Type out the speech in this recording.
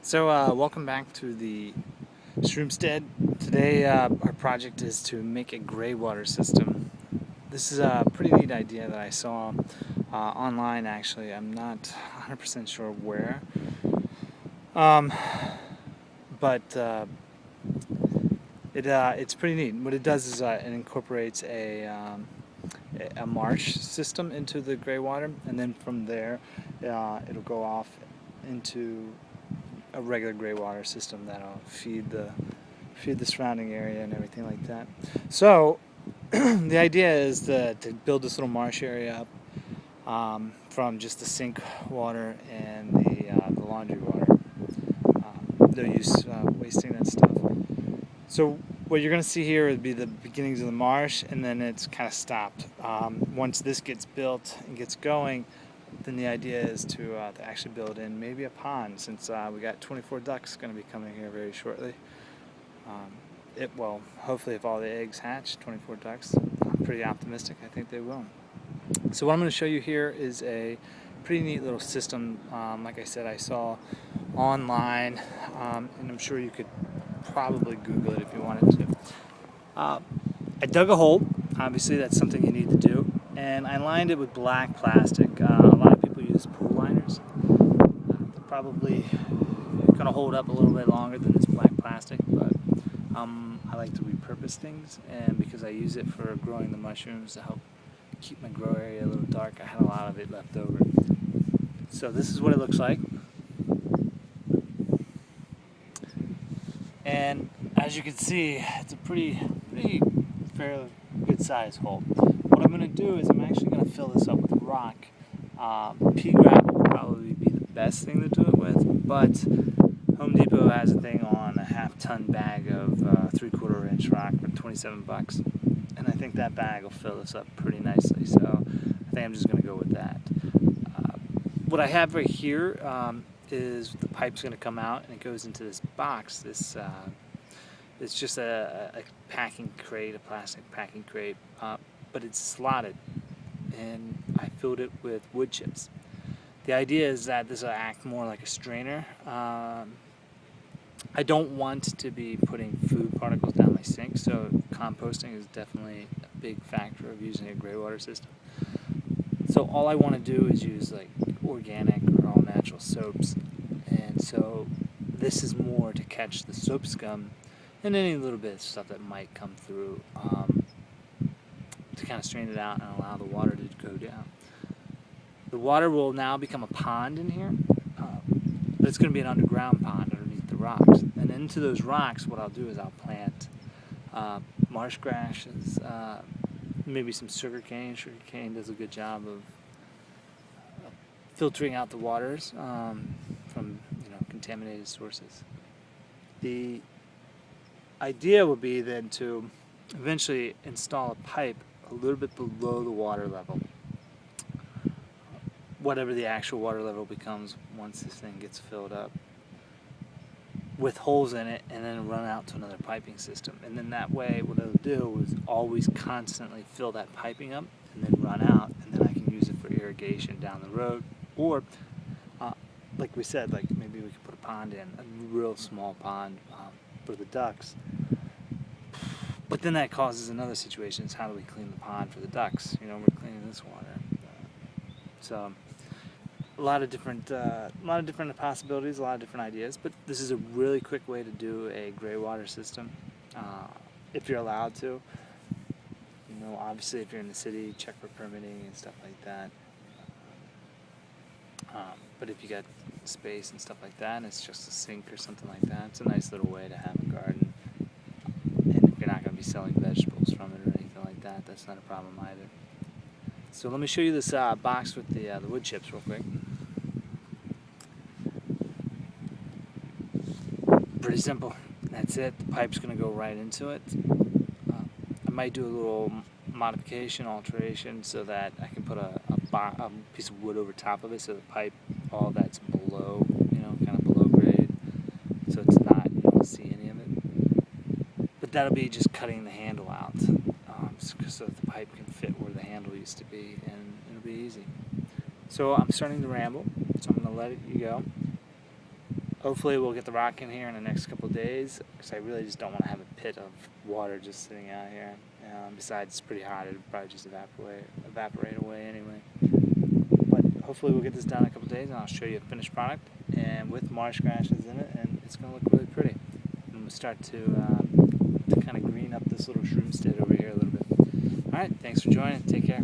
Welcome back to the Shroomstead. Today our project is to make a gray water system. This is a pretty neat idea that I saw online actually. I'm not 100% sure where. Um, but it's pretty neat. What it does is it incorporates a marsh system into the gray water, and then from there it'll go off into a regular gray water system that'll feed the surrounding area and everything like that. So the idea is to build this little marsh area up from just the sink water and the laundry water. No use wasting that stuff. So what you're going to see here would be the beginnings of the marsh, and then it's kind of stopped. Once this gets built and gets going, then the idea is to actually build in maybe a pond, since we got 24 ducks going to be coming here very shortly. Hopefully if all the eggs hatch, 24 ducks. I'm pretty optimistic. I think they will. So what I'm going to show you here is a pretty neat little system. Like I said, I saw online, and I'm sure you could probably Google it if you wanted to. I dug a hole. Obviously that's something you need to do. And I lined it with black plastic. A lot of people use pool liners. They're probably going to hold up a little bit longer than this black plastic, but I like to repurpose things, and because I use it for growing the mushrooms to help keep my grow area a little dark, I had a lot of it left over. So this is what it looks like. And as you can see, it's a pretty fairly good sized hole. What I'm going to do is I'm actually going to fill this up with rock. Pea gravel would probably be the best thing to do it with, but Home Depot has a thing on a half-ton bag of 3/4 inch rock for $27, and I think that bag will fill this up pretty nicely. So I think I'm just going to go with that. What I have right here is the pipe's going to come out, and it goes into this box. It's just a packing crate, a plastic packing crate, but it's slotted, and I filled it with wood chips. The idea is that this will act more like a strainer. I don't want to be putting food particles down my sink, so composting is definitely a big factor of using a gray water system. So all I want to do is use like organic or all natural soaps, and so this is more to catch the soap scum and any little bit of stuff that might come through, to kind of strain it out and allow the water to go down. The water will now become a pond in here, but it's going to be an underground pond underneath the rocks. And into those rocks, what I'll do is I'll plant marsh grasses, maybe some sugar cane. Sugar cane does a good job of filtering out the waters from contaminated sources. The idea would be then to eventually install a pipe a little bit below the water level, whatever the actual water level becomes once this thing gets filled up, with holes in it, and then run out to another piping system. And then that way what it'll do is always constantly fill that piping up and then run out, and then I can use it for irrigation down the road, or like we said, like maybe we could put a pond in, a real small pond for the ducks. But then that causes another situation, is how do we clean the pond for the ducks? We're cleaning this water. So a lot of different possibilities, a lot of different ideas, but this is a really quick way to do a gray water system, if you're allowed to. Obviously if you're in the city, check for permitting and stuff like that. But if you got space and stuff like that, and it's just a sink or something like that, it's a nice little way to have a garden. And if you're not going to be selling vegetables from it or anything like that, that's not a problem either. So let me show you this box with the wood chips real quick. Pretty simple. That's it. The pipe's going to go right into it. I might do a little modification, alteration, so that I can put a piece of wood over top of it, so the pipe, all that's below, kind of below grade, so it's not, you don't see any of it. But that'll be just cutting the handle out, so that the pipe can fit where the handle used to be, and it'll be easy. So I'm starting to ramble, so I'm going to let it go. hopefully we'll get the rock in here in the next couple of days, because I really just don't want to have a pit of water just sitting out here. Besides, it's pretty hot. It'll probably just evaporate away anyway. But hopefully we'll get this done in a couple of days, and I'll show you a finished product, and with marsh grasses in it, and it's going to look really pretty. And we'll start to kind of green up this little Shroomstead over here a little bit. Alright, thanks for joining. Take care.